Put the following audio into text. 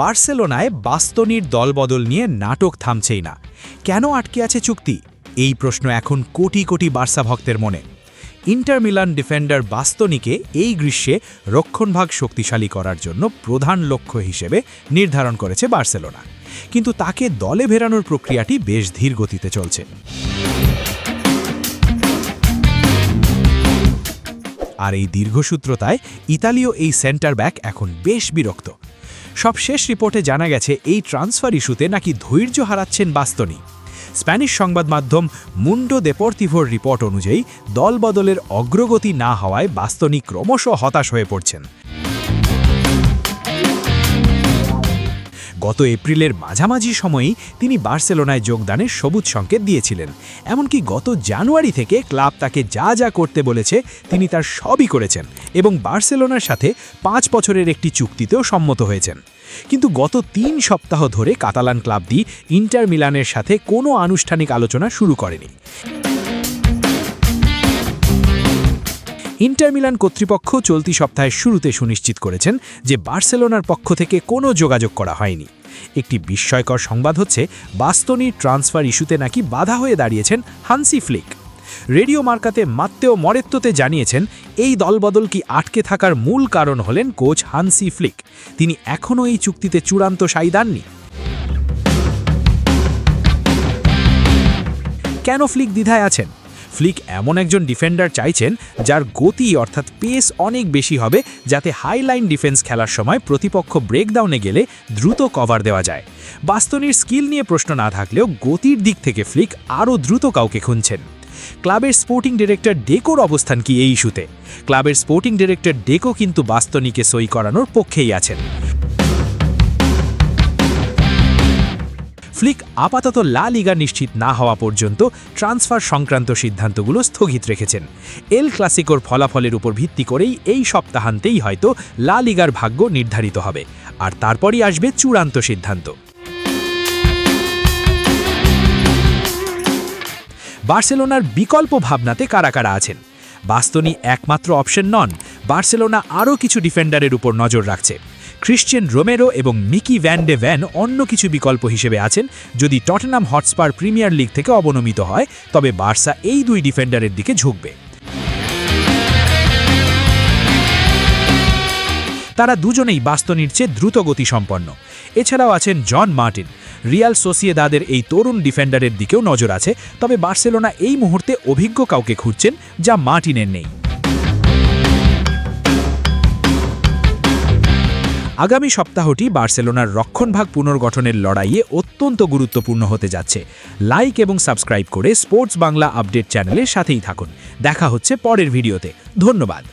বার্সেলোনায় বাস্তনির দলবদল নিয়ে নাটক থামছেই না। কেন আটকে আছে চুক্তি? এই প্রশ্ন এখন কোটি কোটি বার্সা ভক্তের মনে। ইন্টার মিলান ডিফেন্ডার বাস্তনিকে এই গ্রীষ্মে রক্ষণভাগ শক্তিশালী করার জন্য প্রধান লক্ষ্য হিসেবে নির্ধারণ করেছে বার্সেলোনা, কিন্তু তাকে দলে ফেরানোর প্রক্রিয়াটি বেশ ধীর গতিতে চলছে। আর এই দীর্ঘসূত্রতায় ইতালীয় এই সেন্টার ব্যাক এখন বেশ বিরক্ত। সবশেষ রিপোর্টে জানা গেছে এই ট্রান্সফার ইস্যুতে নাকি ধৈর্য হারাচ্ছেন বাস্তনি। স্প্যানিশ সংবাদ মাধ্যম মুন্ডো দেপোর্তিভোর রিপোর্ট অনুযায়ী দলবদলের অগ্রগতি না হওয়ায় বাস্তনি ক্রমশ হতাশ হয়ে পড়ছেন। গত এপ্রিলের মাঝামাঝি সময়েই তিনি বার্সেলোনায় যোগদানের সবুজ সংকেত দিয়েছিলেন। এমনকি গত জানুয়ারি থেকে ক্লাব তাকে যা যা করতে বলেছে তিনি তার সবই করেছেন এবং বার্সেলোনার সাথে 5 বছরের একটি চুক্তিতেও সম্মত হয়েছেন। কিন্তু গত 3 সপ্তাহ ধরে কাতালান ক্লাবটি ইন্টার মিলানের সাথে কোনো আনুষ্ঠানিক আলোচনা শুরু করেনি। ইন্টার মিলান কর্তৃপক্ষ চলতি সপ্তাহের শুরুতে সুনিশ্চিত করেছেন যে বার্সেলোনার পক্ষ থেকে কোনো যোগাযোগ করা হয়নি। একটি বিস্ময়কর সংবাদ হচ্ছে বাস্তনির ট্রান্সফার ইস্যুতে নাকি বাধা হয়ে দাঁড়িয়েছেন হান্সি ফ্লিক। রেডিও মার্কাতে মাত্তেও মরেত্তোতে জানিয়েছেন এই দলবদল কি আটকে থাকার মূল কারণ হলেন কোচ হান্সি ফ্লিক। তিনি এখনও এই চুক্তিতে চূড়ান্ত সাই দেননি। কেন ফ্লিক দ্বিধায় আছেন? ফ্লিক এমন একজন ডিফেন্ডার চাইছেন যার গতি অর্থাৎ পেস অনেক বেশি হবে, যাতে হাইলাইন ডিফেন্স খেলার সময় প্রতিপক্ষ ব্রেকডাউনে গেলে দ্রুত কভার দেওয়া যায়। বাস্তনির স্কিল নিয়ে প্রশ্ন না থাকলেও গতির দিক থেকে ফ্লিক আরও দ্রুত কাউকে খুঁজছেন। ক্লাবের স্পোর্টিং ডিরেক্টর ডেকোর অবস্থান কি এই ইস্যুতে? ক্লাবের স্পোর্টিং ডিরেক্টর ডেকো কিন্তু বাস্তনিকে সই করানোর পক্ষেই আছেন। ফ্লিক আপাতত লা লিগা নিশ্চিত না হওয়া পর্যন্ত ট্রান্সফার সংক্রান্ত সিদ্ধান্তগুলো স্থগিত রেখেছেন। এল ক্লাসিকোর ফলাফলের উপর ভিত্তি করেই এই সপ্তাহান্তেই হয়তো লা লিগার ভাগ্য নির্ধারিত হবে, আর তারপরই আসবে চূড়ান্ত সিদ্ধান্ত। বার্সেলোনার বিকল্প ভাবনাতে কারা কারা আছেন? বাস্তনি একমাত্র অপশন নন। বার্সেলোনা আরও কিছু ডিফেন্ডারের উপর নজর রাখছে। ক্রিশ্চিয়ান রোমেরো এবং মিকি ভ্যান ডে ভ্যান অন্য কিছু বিকল্প হিসেবে আছেন। যদি টটেনহাম হটস্পার প্রিমিয়ার লিগ থেকে অবনমিত হয় তবে বার্সা এই 2 ডিফেন্ডারের দিকে ঝুঁকবে। তারা দুজনেই বাস্তনির চেয়ে দ্রুত গতিসম্পন্ন। এছাড়াও আছেন জন মার্টিন। রিয়াল সোসিয়েদাদের এই তরুণ ডিফেন্ডারের দিকেও নজর আছে, তবে বার্সেলোনা এই মুহূর্তে অভিজ্ঞ কাউকে খুঁজছেন যা মার্টিনের নেই। আগামী সপ্তাহটি বার্সেলোনার রক্ষণভাগ পুনর্গঠনের লড়াইয়ে অত্যন্ত গুরুত্বপূর্ণ হতে যাচ্ছে। লাইক এবং সাবস্ক্রাইব করে স্পোর্টস বাংলা আপডেট চ্যানেলের সাথেই থাকুন। দেখা হচ্ছে পরের ভিডিওতে। ধন্যবাদ।